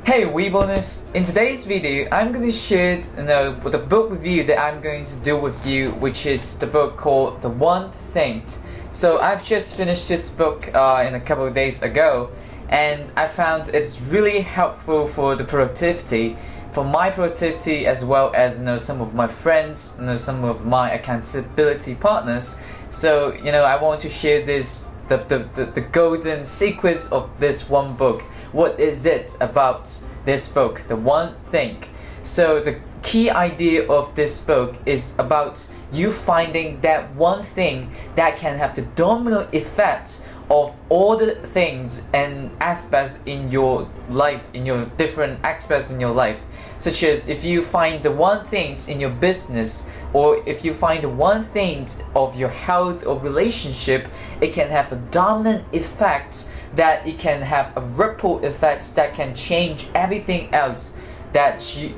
Hey Weeboners! In today's video, I'm going to share the book review that I'm going to do with you, which is the book called The One Thing. So I've just finished this book in a couple of days ago, and I found it's really helpful for the productivity, for my productivity as well as some of my friends, some of my accountability partners. So I want to share this. The golden secrets of this one book. What is it about this book, The One Thing? So the key idea of this book is about you finding that one thing that can have the domino effect of all the things and aspects in your life, in your different aspects in your life. Such as if you find the one thing in your business, or if you find the one thing of your health or relationship, it can have a dominant effect, that it can have a ripple effect that can change everything else that you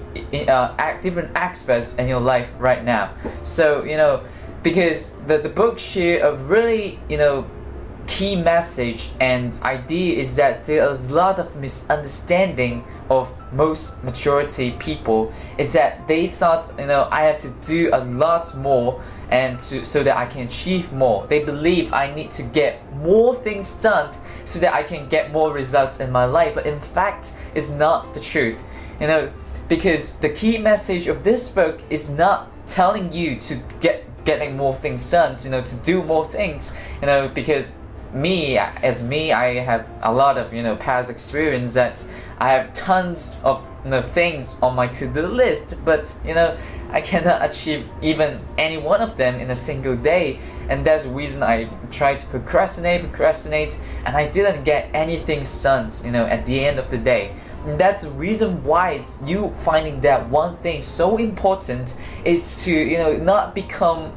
different aspects in your life right now. So because the book share a really key message and idea is that there is a lot of misunderstanding of most majority people, is that they thought I have to do a lot more and so that I can achieve more. They believe I need to get more things done so that I can get more results in my life, but in fact it's not the truth. Because the key message of this book is not telling you to getting more things done, to do more things, because I have a lot of past experience that I have tons of things on my to-do list, but I cannot achieve even any one of them in a single day, and that's the reason I try to procrastinate, and I didn't get anything done at the end of the day. And that's the reason why it's you finding that one thing so important is to not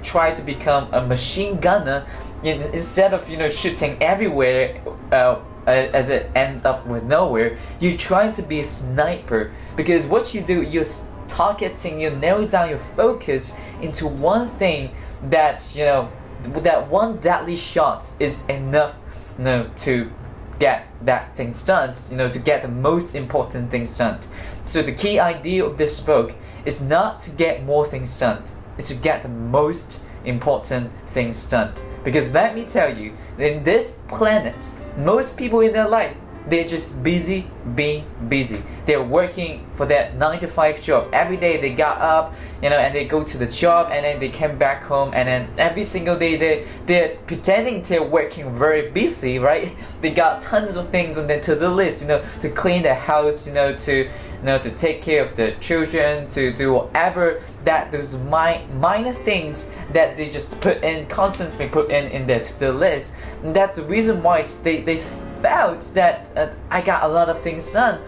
try to become a machine gunner. Instead of shooting everywhere as it ends up with nowhere, you're trying to be a sniper, because what you do, you're targeting, you narrow down your focus into one thing that that one deadly shot is enough to get that things done, to get the most important things done. So the key idea of this book is not to get more things done, it's to get the most important things done. Because let me tell you, in this planet, most people in their life, they're just busy being busy. They're working for that 9-to-5 job. Every day they got up, and they go to the job, and then they came back home, and then every single day they're pretending they're working very busy, right? They got tons of things on their to-do list, to clean the house, to take care of the children, to do whatever those minor things that they just constantly put in their to-do list. And that's the reason why they felt that I got a lot of things done,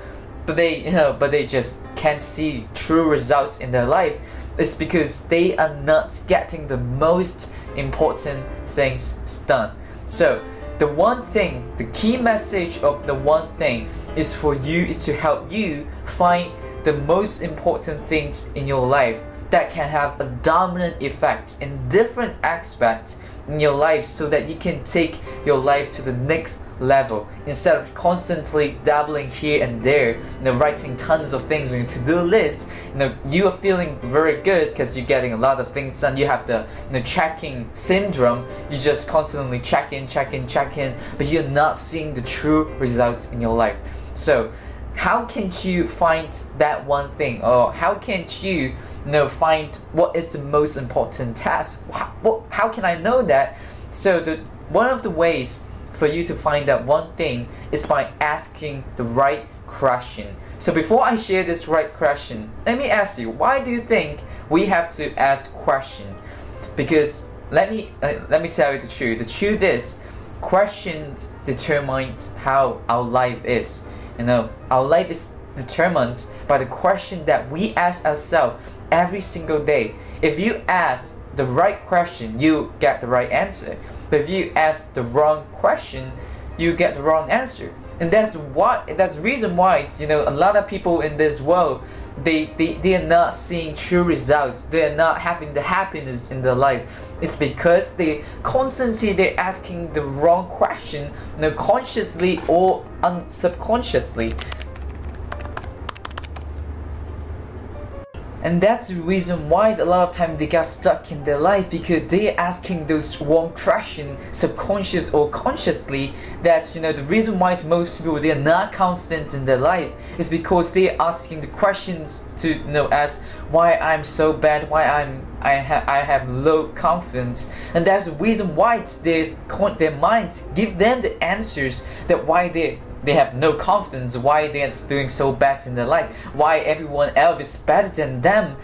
but they just can't see true results in their life. It's because they are not getting the most important things done. So the one thing, the key message of the one thing is to help you find the most important things in your life that can have a dominant effect in different aspects in your life, so that you can take your life to the next level, instead of constantly dabbling here and there, writing tons of things on your to-do list. You are feeling very good because you're getting a lot of things done. You have the checking syndrome. You just constantly check in, but you're not seeing the true results in your life. So how can you find that one thing, or how can you find what is the most important task? How can I know that? So one of the ways for you to find that one thing is by asking the right question. So before I share this right question, let me ask you, why do you think we have to ask question? Because let me tell you the truth. The truth is, questions determine how our life is. Our life is determined by the question that we ask ourselves every single day. If you ask the right question, you get the right answer. But if you ask the wrong question, you get the wrong answer. And that's the reason why a lot of people in this world, they are not seeing true results. They are not having the happiness in their life. It's because they're asking the wrong question, consciously or subconsciously. And that's the reason why a lot of time they got stuck in their life, because they're asking those wrong questions, subconscious or consciously. That the reason why most people they are not confident in their life is because they're asking the questions to ask why I'm so bad, why I have low confidence, and that's the reason why their mind give them the answers that why they have no confidence, why they're doing so bad in their life, why everyone else is better than them.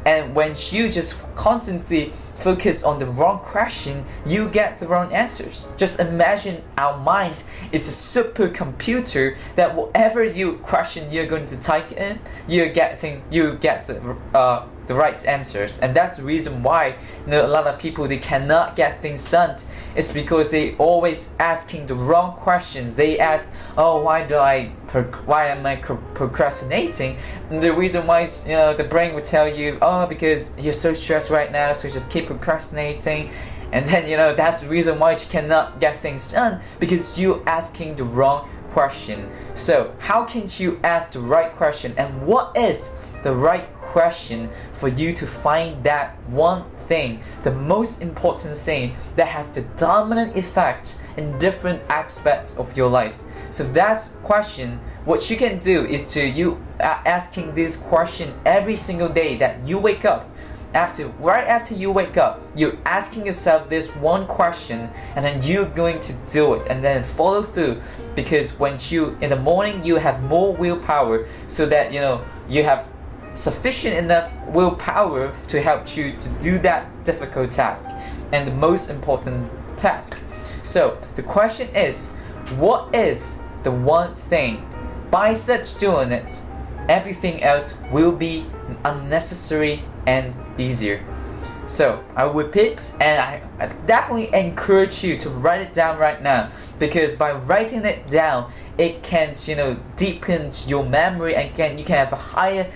And when you just constantly focus on the wrong question, you get the wrong answers. Just imagine our mind is a supercomputer that whatever question you're going to type in, you get the right answers. And that's the reason why a lot of people they cannot get things done. It's because they always asking the wrong questions. They ask, oh, why am I procrastinating? And the reason why is the brain will tell you, oh, because you're so stressed right now, so just keep procrastinating. And then that's the reason why you cannot get things done, because you're asking the wrong question. So how can you ask the right question, and what is the right question for you to find that one thing, the most important thing that have the dominant effect in different aspects of your life? So that's question. What you can do is to asking this question every single day that you wake up. Right after you wake up, you're asking yourself this one question, and then you're going to do it and then follow through. Because when in the morning you have more willpower, so that you have sufficient enough willpower to help you to do that difficult task and the most important task. So the question is, what is the one thing? By such doing it, everything else will be unnecessary and easier. So I repeat, and I definitely encourage you to write it down right now, because by writing it down, it can deepen your memory, and you can have a higher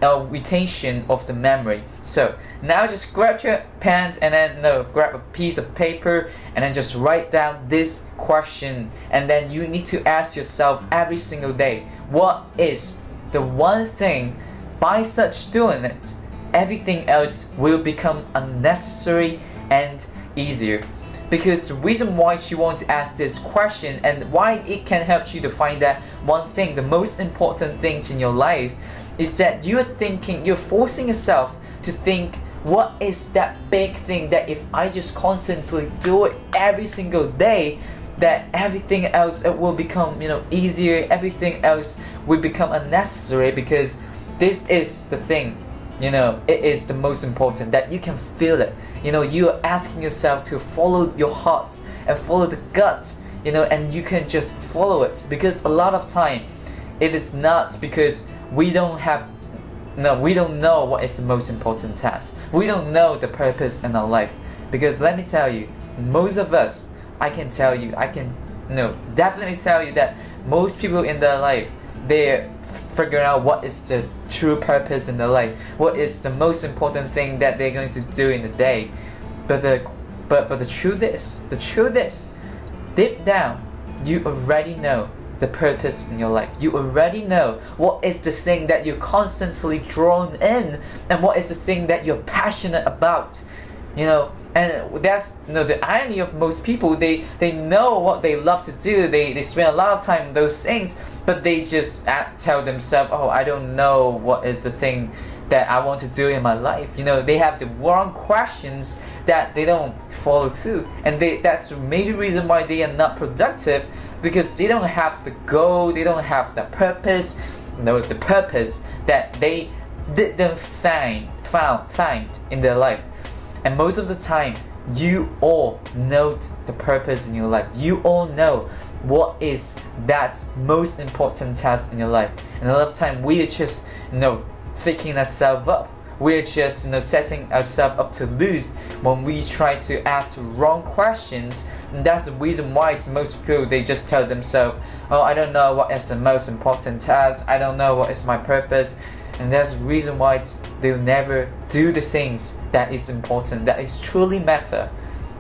retention of the memory. So now just grab your pen and then grab a piece of paper and then just write down this question, and then you need to ask yourself every single day, what is the one thing? By such doing it, everything else will become unnecessary and easier. Because the reason why you want to ask this question and why it can help you to find that one thing, the most important things in your life, is that you're forcing yourself to think, what is that big thing that if I just constantly do it every single day, that everything else it will become easier, everything else will become unnecessary. Because this is the thing, it is the most important, that you can feel it. You're asking yourself to follow your heart and follow the gut, and you can just follow it. Because a lot of time, it is not because we don't know what is the most important task. We don't know the purpose in our life. Because let me tell you, most of us, I can definitely tell you that most people in their life, they're figuring out what is the true purpose in their life, what is the most important thing that they're going to do in the day. But the truth is, deep down, you already know the purpose in your life. You already know what is the thing that you're constantly drawn in, and what is the thing that you're passionate about. And that's the irony of most people. They know what they love to do. They spend a lot of time on those things, but they just tell themselves, oh, I don't know what is the thing that I want to do in my life. They have the wrong questions that they don't follow through, and that's the major reason why they are not productive, because they don't have the goal, they don't have the purpose, the purpose that they didn't find in their life. And most of the time, you all know the purpose in your life. You all know what is that most important task in your life. And a lot of time, we are just picking ourselves up. We're just setting ourselves up to lose when we try to ask the wrong questions. And that's the reason why most people, they just tell themselves, oh, I don't know what is the most important task. I don't know what is my purpose. And that's the reason why they'll never do the things that is important, that is truly matter.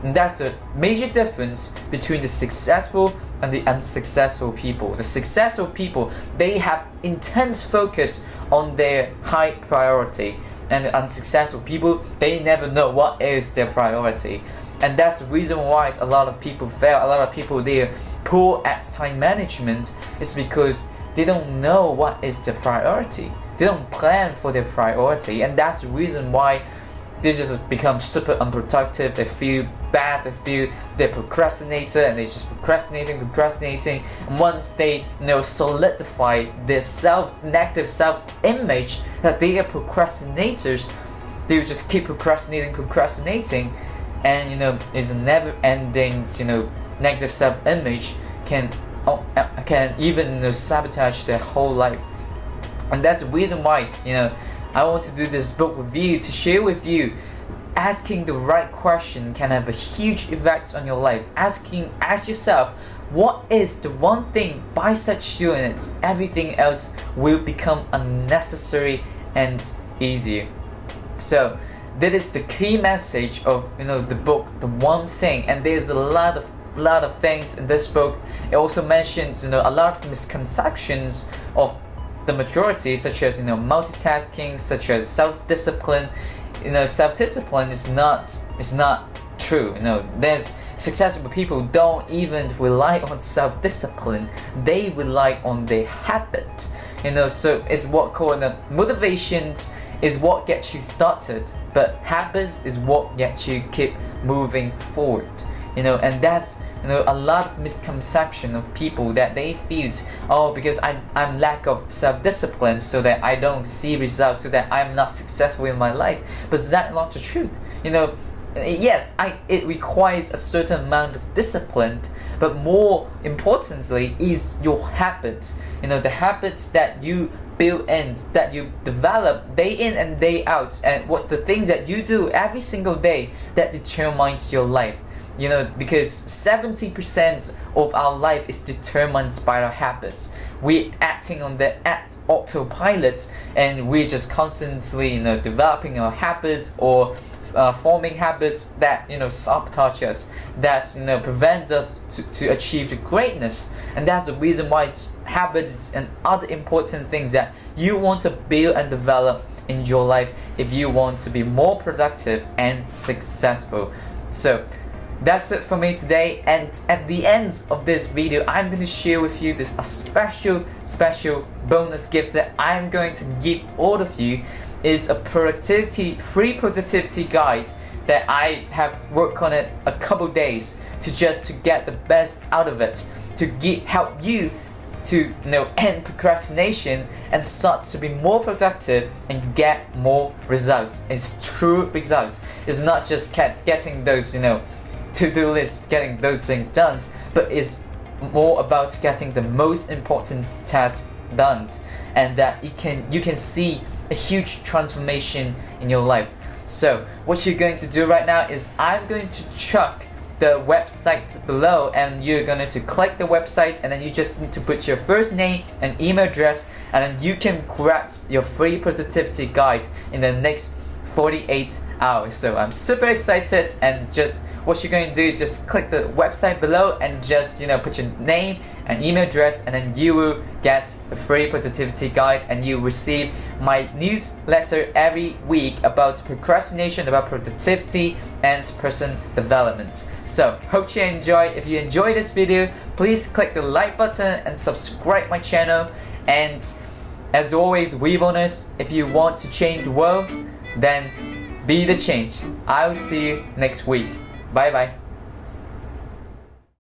And that's the major difference between the successful and the unsuccessful people. The successful people, they have intense focus on their high priority. and unsuccessful people, they never know what is their priority. And that's the reason why a lot of people fail. A lot of people, they're poor at time management, is because they don't know what is their priority. They don't plan for their priority, and that's the reason why they just become super unproductive. They feel bad, they feel they're procrastinator, and they just procrastinating. And once they solidify their negative self-image that they are procrastinators, they will just keep procrastinating, and it's a never-ending negative self-image can even sabotage their whole life. And that's the reason why I want to do this book review, to share with you. Asking the right question can have a huge effect on your life. Ask yourself, what is the one thing, by such doing it, everything else will become unnecessary and easier. So that is the key message of the book, The One Thing. And there's a lot of things in this book. It also mentions a lot of misconceptions of the majority, such as multitasking, such as self-discipline. Self-discipline is not true. There's successful people don't even rely on self-discipline. They rely on their habit. So it's what called motivations is what gets you started, but habits is what gets you keep moving forward. And that's a lot of misconception of people, that they feel, because I'm lack of self-discipline, so that I don't see results, so that I'm not successful in my life. But is that not the truth? Yes, it requires a certain amount of discipline, but more importantly is your habits. The habits that you build in, that you develop day in and day out, and the things that you do every single day, that determines your life. Because 70% of our life is determined by our habits. We're acting on the autopilot, and we're just constantly developing our habits, or forming habits that sabotage us, that prevents us to achieve the greatness. And that's the reason why habits and other important things that you want to build and develop in your life if you want to be more productive and successful. So that's it for me today, and at the end of this video, I'm going to share with you a special bonus gift that I'm going to give all of you. Is a free productivity guide that I have worked on it a couple days to get the best out of it, to help you to end procrastination and start to be more productive and get more results. It's true results. It's not just getting those to-do list, getting those things done, but it's more about getting the most important task done, and that you can see a huge transformation in your life. So what you're going to do right now is I'm going to chuck the website below, and you're going to click the website, and then you just need to put your first name and email address, and then you can grab your free productivity guide in the next 48 hours. So I'm super excited, and just what you're going to do, just click the website below and just put your name and email address, and then you will get the free productivity guide, and you receive my newsletter every week about procrastination, about productivity and personal development. So hope you enjoy. If you enjoyed this video, please click the like button and subscribe my channel. And as always, WeBonus, if you want to change the world, then be the change. I will see you next week. Bye bye.